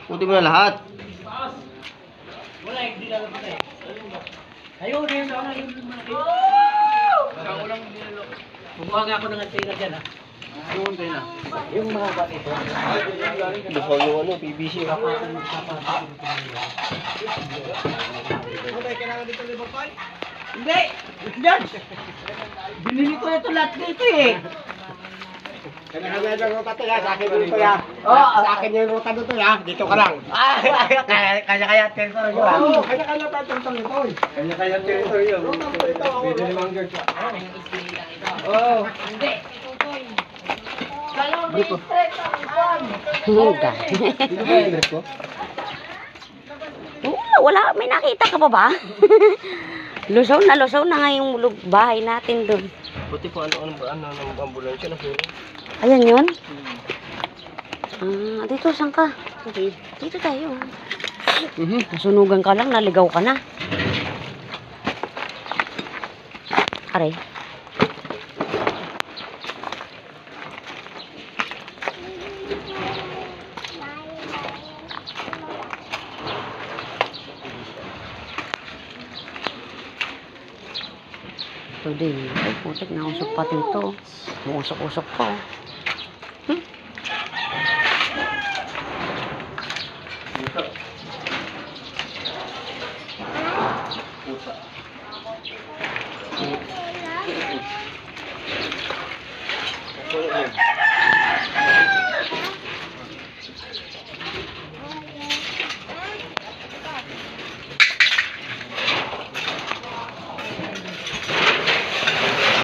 Puti mo na lahat. Wala, hindi lang ako tayo. Ayaw na yun ako. Ako lang dinalo. Bumuha nga ako ng antena dyan, ha? Yung antena? Yung mga bat ito. Lusaw yung ano, PVC. Hindi! Yan! Binili ko na ito lahat dito eh. Kanya-kanya yung ruta to ya, sa akin dito ya. Oo. Sa akin yung ruta dito ya, dito ka lang. Kanya-kanya territory yun. Oo, kanya-kanya tayo tentang ito. Kanya-kanya territory yun. Ruta ko ito, ako. Pwede limang girls. Oo. Hindi. Huga. Dito ba yung dress ko? Wala, may nakita ka pa ba? Lusaw na nga yung bahay natin doon. Puti po ano ng ambulansya na suro. Ayan yun? Dito, saan ka? Dito tayo. Nasunugan ka lang, naligaw ka na. Aray. Ito din. Ay, putik na usok pati ito. Usok-usok pa.